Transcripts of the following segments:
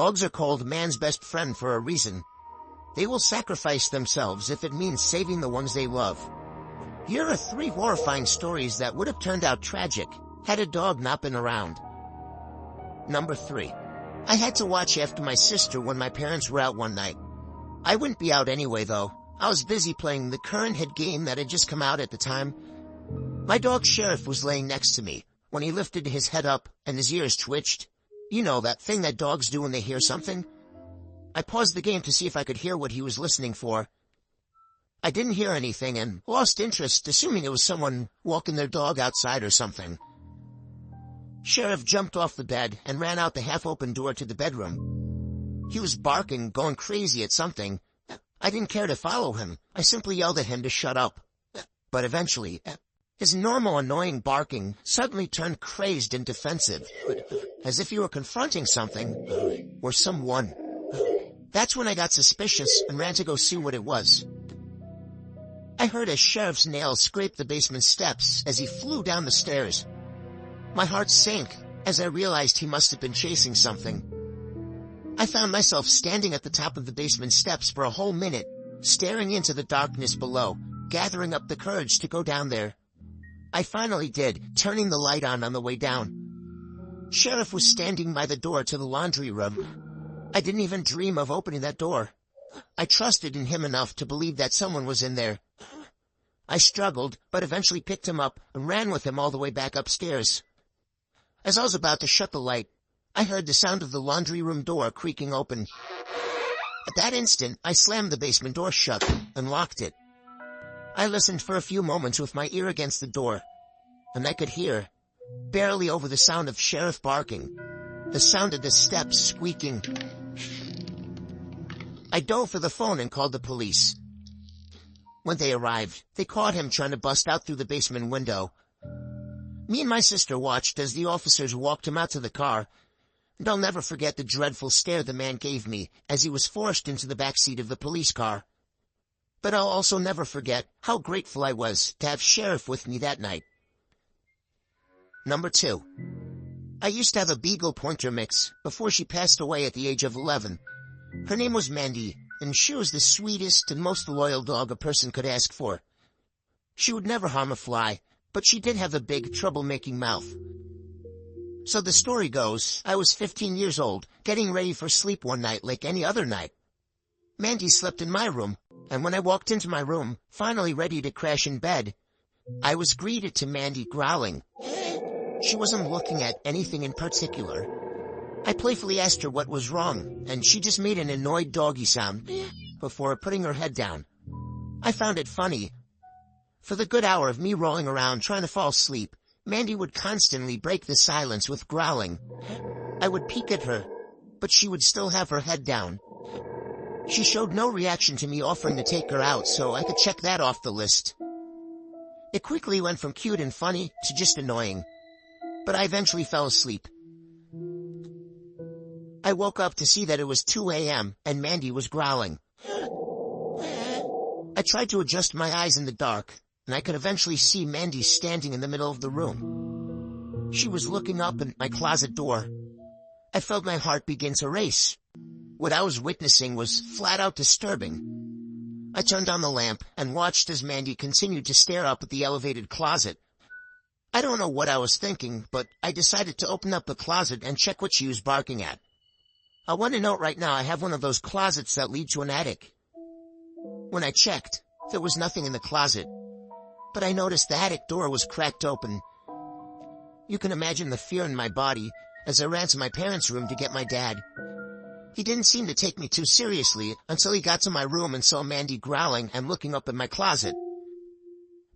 Dogs are called man's best friend for a reason. They will sacrifice themselves if it means saving the ones they love. Here are 3 horrifying stories that would have turned out tragic had a dog not been around. Number 3. I had to watch after my sister when my parents were out one night. I wouldn't be out anyway though. I was busy playing the current hit game that had just come out at the time. My dog Sheriff was laying next to me when he lifted his head up and his ears twitched. You know, that thing that dogs do when they hear something? I paused the game to see if I could hear what he was listening for. I didn't hear anything and lost interest, assuming it was someone walking their dog outside or something. Sheriff jumped off the bed and ran out the half-open door to the bedroom. He was barking, going crazy at something. I didn't care to follow him. I simply yelled at him to shut up. But eventually, his normal annoying barking suddenly turned crazed and defensive, as if he were confronting something or someone. That's when I got suspicious and ran to go see what it was. I heard a sheriff's nails scrape the basement steps as he flew down the stairs. My heart sank as I realized he must have been chasing something. I found myself standing at the top of the basement steps for a whole minute, staring into the darkness below, gathering up the courage to go down there. I finally did, turning the light on the way down. Sheriff was standing by the door to the laundry room. I didn't even dream of opening that door. I trusted in him enough to believe that someone was in there. I struggled, but eventually picked him up and ran with him all the way back upstairs. As I was about to shut the light, I heard the sound of the laundry room door creaking open. At that instant, I slammed the basement door shut and locked it. I listened for a few moments with my ear against the door, and I could hear, barely over the sound of Sheriff barking, the sound of the steps squeaking. I dove for the phone and called the police. When they arrived, they caught him trying to bust out through the basement window. Me and my sister watched as the officers walked him out to the car, and I'll never forget the dreadful stare the man gave me as he was forced into the back seat of the police car. But I'll also never forget how grateful I was to have Sheriff with me that night. Number 2. I used to have a Beagle Pointer mix before she passed away at the age of 11. Her name was Mandy, and she was the sweetest and most loyal dog a person could ask for. She would never harm a fly, but she did have a big, troublemaking mouth. So the story goes, I was 15 years old, getting ready for sleep one night like any other night. Mandy slept in my room, and when I walked into my room, finally ready to crash in bed, I was greeted to Mandy growling. She wasn't looking at anything in particular. I playfully asked her what was wrong, and she just made an annoyed doggy sound before putting her head down. I found it funny. For the good hour of me rolling around trying to fall asleep, Mandy would constantly break the silence with growling. I would peek at her, but she would still have her head down. She showed no reaction to me offering to take her out, so I could check that off the list. It quickly went from cute and funny to just annoying, but I eventually fell asleep. I woke up to see that it was 2 a.m. and Mandy was growling. I tried to adjust my eyes in the dark, and I could eventually see Mandy standing in the middle of the room. She was looking up at my closet door. I felt my heart begin to race. What I was witnessing was flat out disturbing. I turned on the lamp and watched as Mandy continued to stare up at the elevated closet. I don't know what I was thinking, but I decided to open up the closet and check what she was barking at. I want to note right now I have one of those closets that lead to an attic. When I checked, there was nothing in the closet, but I noticed the attic door was cracked open. You can imagine the fear in my body as I ran to my parents' room to get my dad. He didn't seem to take me too seriously until he got to my room and saw Mandy growling and looking up at my closet.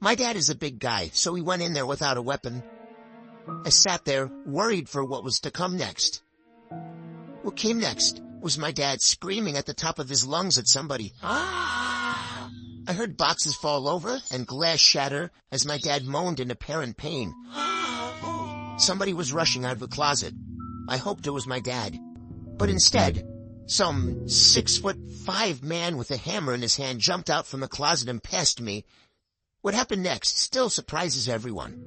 My dad is a big guy, so he went in there without a weapon. I sat there, worried for what was to come next. What came next was my dad screaming at the top of his lungs at somebody. I heard boxes fall over and glass shatter as my dad moaned in apparent pain. Somebody was rushing out of the closet. I hoped it was my dad. But instead, some 6'5" man with a hammer in his hand jumped out from the closet and passed me. What happened next still surprises everyone.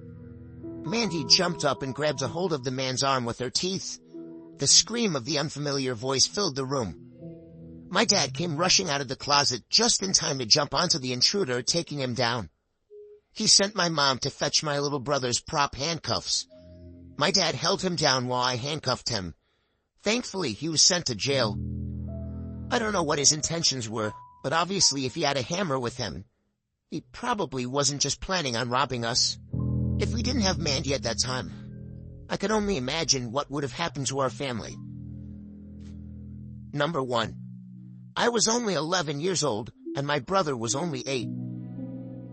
Mandy jumped up and grabbed a hold of the man's arm with her teeth. The scream of the unfamiliar voice filled the room. My dad came rushing out of the closet just in time to jump onto the intruder, taking him down. He sent my mom to fetch my little brother's prop handcuffs. My dad held him down while I handcuffed him. Thankfully, he was sent to jail. I don't know what his intentions were, but obviously if he had a hammer with him, he probably wasn't just planning on robbing us. If we didn't have Mandy at that time, I could only imagine what would have happened to our family. Number 1. I was only 11 years old, and my brother was only 8.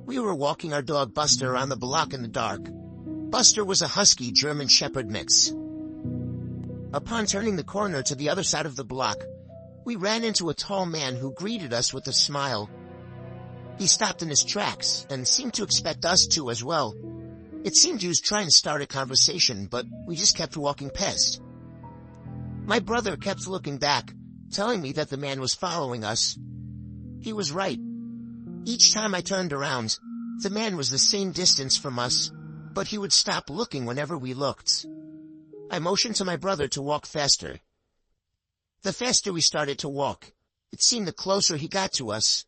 We were walking our dog Buster around the block in the dark. Buster was a husky German Shepherd mix. Upon turning the corner to the other side of the block, we ran into a tall man who greeted us with a smile. He stopped in his tracks and seemed to expect us to as well. It seemed he was trying to start a conversation, but we just kept walking past. My brother kept looking back, telling me that the man was following us. He was right. Each time I turned around, the man was the same distance from us, but he would stop looking whenever we looked. I motioned to my brother to walk faster. The faster we started to walk, it seemed the closer he got to us.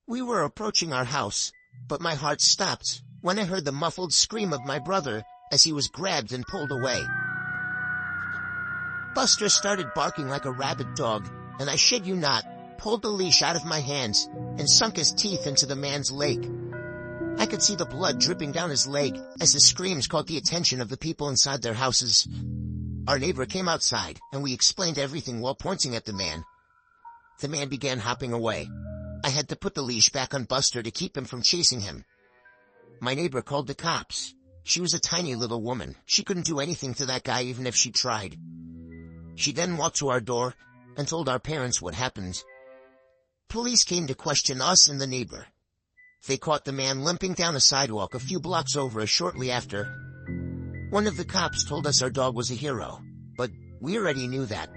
We were approaching our house, but my heart stopped when I heard the muffled scream of my brother as he was grabbed and pulled away. Buster started barking like a rabid dog, and I shit you not, pulled the leash out of my hands and sunk his teeth into the man's leg. I could see the blood dripping down his leg as the screams caught the attention of the people inside their houses. Our neighbor came outside, and we explained everything while pointing at the man. The man began hopping away. I had to put the leash back on Buster to keep him from chasing him. My neighbor called the cops. She was a tiny little woman. She couldn't do anything to that guy even if she tried. She then walked to our door and told our parents what happened. Police came to question us and the neighbor. They caught the man limping down a sidewalk a few blocks over shortly after. One of the cops told us our dog was a hero, but we already knew that.